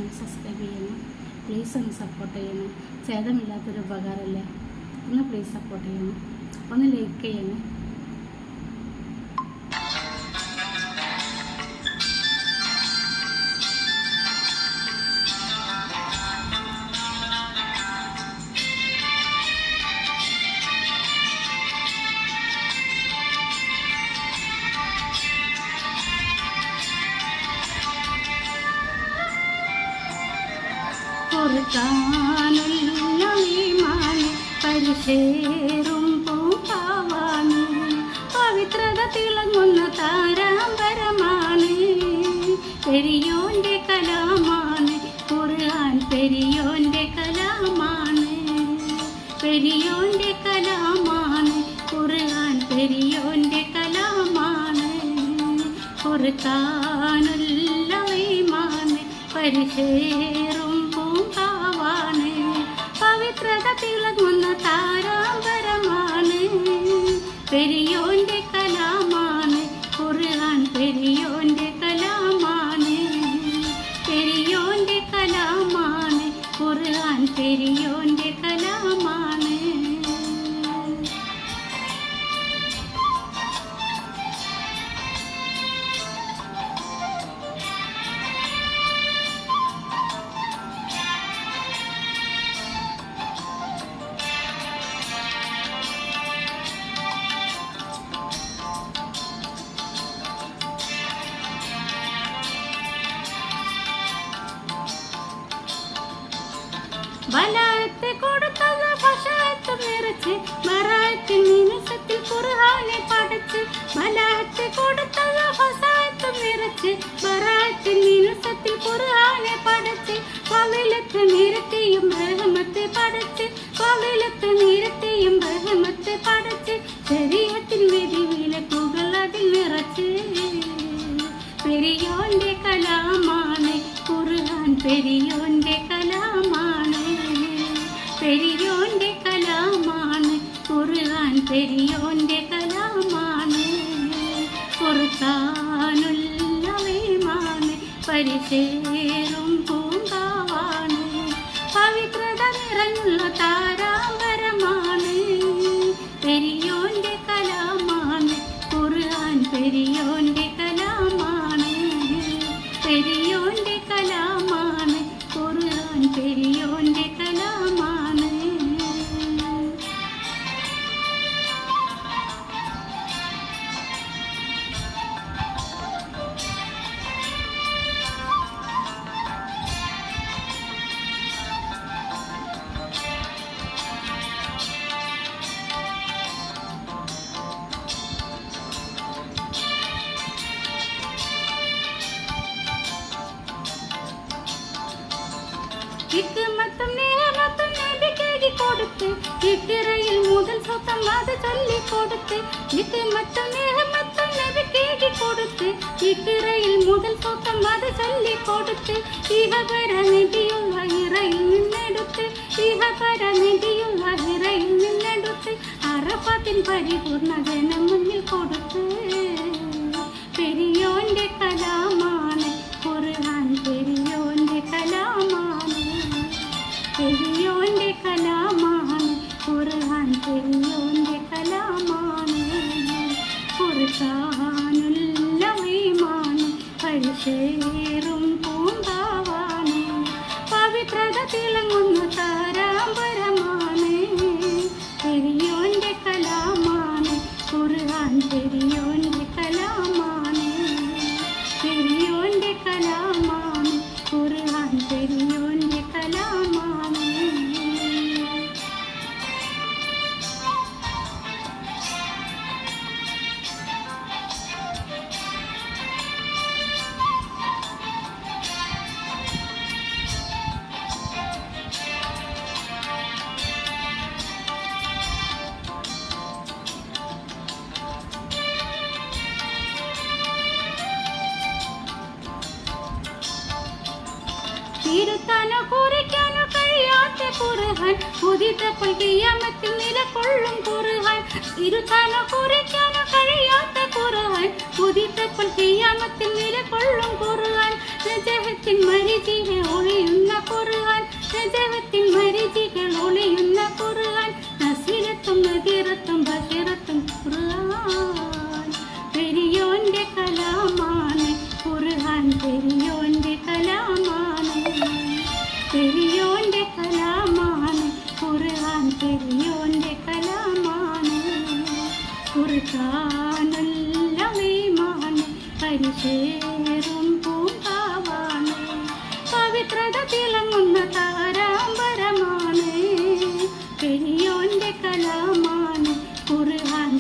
Channel subscribe ചെയ്യണം. Please ഒന്ന് support ചെയ്യണം. ഛേദമില്ലാത്തൊരു ഉപകാരമല്ലേ, ഒന്ന് പ്ലീസ് സപ്പോർട്ട് ചെയ്യണം, ഒന്ന് ലൈക്ക് ചെയ്യണം. പൊറുക്കാനുള്ള വിമാനം പരിശേറും പൂപ്പാവാണ്, പവിത്രത തിളങ്ങുന്ന താരാമ്പരമാണ്, പെരിയോന്റെ കലാമാണ് ഖുർആൻ, പെരിയോന്റെ കലാമാണ്, പെരിയോന്റെ കലാമാണ് ഖുർആൻ, പെരിയോന്റെ കലാമാണ്. പൊറുക്കാനുള്ള വിമാനം പരിശേറും പൂങ്കാവാണ്, പവിത്രത തിളങ്ങുന്ന താരാമ്പരമാണ്, പെരിയോന്റെ കലാമാണ് ഖുർആൻ, പെരിയോന്റെ കലാമാണ്, പെരിയോന്റെ കലാമാണ് ഖുർആൻ, പെരിയോന്റെ കലാമാണ്. ബലാത്ത് കൊടുത്തത് ഫശാത്ത് നിറച്ച്, ബറാത്തിൽ നിമിഷത്തിൽ ഖുർആനെ പഠിച്ച്, ബലാത്ത് കൊടുത്തത് ഫശാത്ത് നിറച്ച്, ബറാത്തിൽ നിമിഷത്തിൽ ഖുർആനെ പഠിച്ച്, പവിലത്ത് നിരത്തിയും റഹ്മത്ത് പഠിച്ച്, പവിലത്ത് നിരത്തിയും റഹ്മത്ത് പഠിച്ച്, ശരീഅത്തിൻ വിധിവിലക്കുകൾ അതിൽ നിറച്ച്, പെരിയോന്റെ കലാമാണ് ഖുർആൻ, പെരിയോന്റെ കലാമാണ്, പെരിയോന്റെ കലാമാണ് ഖുർആൻ, പെരിയോന്റെ കലാമാണ്. പൊറുക്കാനുള്ള വിമാനം പരിശേറും പൂങ്കാവാണ്, പവിത്രത നിറഞ്ഞുള്ള താരാമ്പരമാണ്, പെരിയോന്റെ കലാമാണ് ഖുർആൻ, പെരിയോന്റെ കലാമാണ്, പെരിയോന്റെ കലാമാണ് ഖുർആൻ, പെരിയോന്റെ കലാമാണ്. ഹിക്മത്തും നിഅമത്തും നബിക്ക് കൊടുത്ത്, ഇഖ്റയിൽ മുതൽ സ്വത്തം അത് ചൊല്ലിക്കൊടുത്ത്, ഹിക്മത്തും നിഅമത്തും നബിക്ക് കൊടുത്ത്, ഇഖ്റയിൽ മുതൽ സ്വത്തം അത് ചൊല്ലിക്കൊടുത്ത്, ഇഹപര നബിയുള്ള ഇറയിൽ നിന്നെടുത്ത്, ഇഹപര നബിയുള്ള ഇറയിൽ നിന്നെടുത്ത്, അറഫത്തിൻ പരിപൂർണ്ണ ജനം മുന്നിൽ കൊടുത്ത്, പെരിയോന്റെ കലാമാണ് ഖുർആൻ, പെരിയോന്റെ കലാമാണ്, പെരിയോന്റെ കലാമാണ് ഖുർആൻ, പെരിയോന്റെ കലാമാണ്. പൊറുക്കാനുള്ള വിമാനം പരിശേറും പൂങ്കാവാണ്, പവിത്രത തിളങ്ങുന്ന താരാമ്പരമാണ്, പെരിയോന്റെ കലാമാണ് ഖുർആൻ, പെരിയോന്റെ കലാമാണ്, പെരിയോന്റെ കലാമാണ് ഖുർആൻ, പെരിയോന്റെ കലാമാണ്. തിരുത്താനോ കുറിക്കാനോ കഴിയാത്ത ഖുർആൻ, പുതിയപ്പോൾ ഖിയാമത്തിൽ നിലകൊള്ളും ഖുർആൻ, തിരുത്താനോ കുറിക്കാനോ കഴിയാത്ത ഖുർആൻ, പുതിയപ്പോൾ ഖിയാമത്തിൽ നിലകൊള്ളും ഖുർആൻ, നജഹത്തിൻ മരിചിനെ ഒഴിയും കുരിശേറും പൂങ്കാവാണ്, പവിത്രത തിളങ്ങുന്ന താരാമ്പരമാണ്, പെരിയോന്റെ കലാമാണ് ഖുർആൻ.